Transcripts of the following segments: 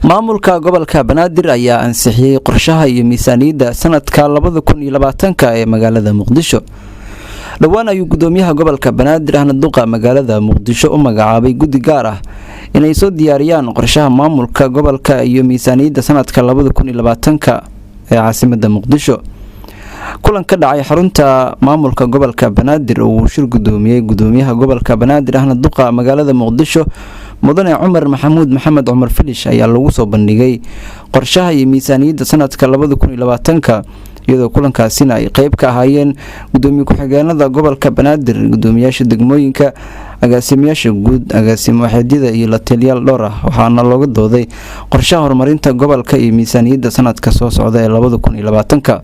maamulka gobolka Banaadir ayaa ansixiyay qorshaha iyo miisaaniyadda sanadka 2020 ee magaalada Muqdisho. dhawaan ayuu gudoomiyaha gobolka Banaadir ahna duqa magaalada Muqdisho u magacaabay guddi gaar ah inay soo diyaariyaan qorshaha maamulka gobolka iyo miisaaniyadda sanadka 2020 ee caasimadda Muqdisho. kulan ka dhacay xarunta maamulka gobolka Banaadir oo uu shir gudoomiyay gudoomiyaha gobolka Banaadir ahna duqa magaalada Muqdisho mudane Cumar Maxamuud Maxamed Cumar Filish ayaa lagu soo bandhigay qorshaha iyo miisaaniyadda sanadka 2020 iyadoo kulankaasina ay qayb ka ahaayeen gudoomiye ku-xigeenada gobolka Banaadir, gudoomiyaasha degmooyinka, agaasimayaasha guud, agaasimo waaxyada iyo la taliyaal dhowr ah. waxaana looga dooday qorshaha horumarinta gobolka iyo miisaaniyadda sanadka soo socda ee 2020.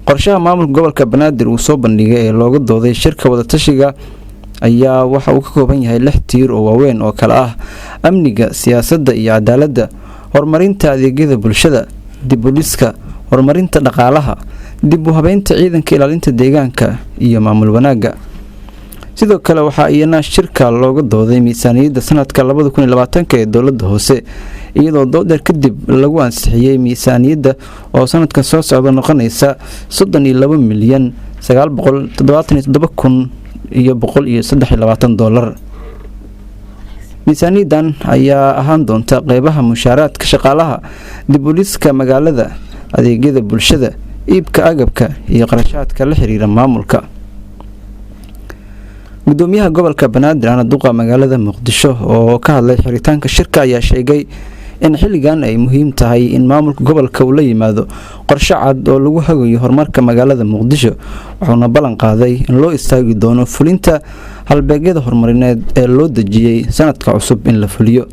qorshaha maamulka gobolka Banaadir uu soo bandhigay ee looga dooday shirka wada tashiga ayaa waxa uu ka kooban yahay 6 tiir oo waaweyn oo kala ah amniga, siyaasadda iyo cadaaladda, horumarinta adeegyada bulshada, dib u dhiska, horumarinta dhaqaalaha, dib u habeynta ciidanka ilaalinta deegaanka iyo maamul wanaagga. sidoo kale waxa iyana shirka looga dooday miisaaniyadda sanadka 2020 ee dowladda hoose iyadoo doodeer kadib lagu ansixiyay miisaaniyadda oo sanadka soo socda noqonaysa 32,977,123 dollar. miisaaniyaddan ayaa ahaan doonta qeybaha mushaaraadka shaqaalaha, dib u dhiska magaalada, adeegyada bulshada, iibka agabka iyo qarashaadka la xiriira maamulka. gudoomiyaha gobolka Banaadir ahna duqa magaalada Muqdisho oo ka hadlay xiritaanka shirka ayaa sheegay in xilligan ay muhiim tahay in maamulka gobolka uu la yimaado qorshe cad oo lagu hagayo horumarka magaalada Muqdisho. wuxuuna ballan qaaday in loo istaagi doono fulinta halbeegyada horumarineed ee loo dejiyay sanadka cusub in la fuliyo.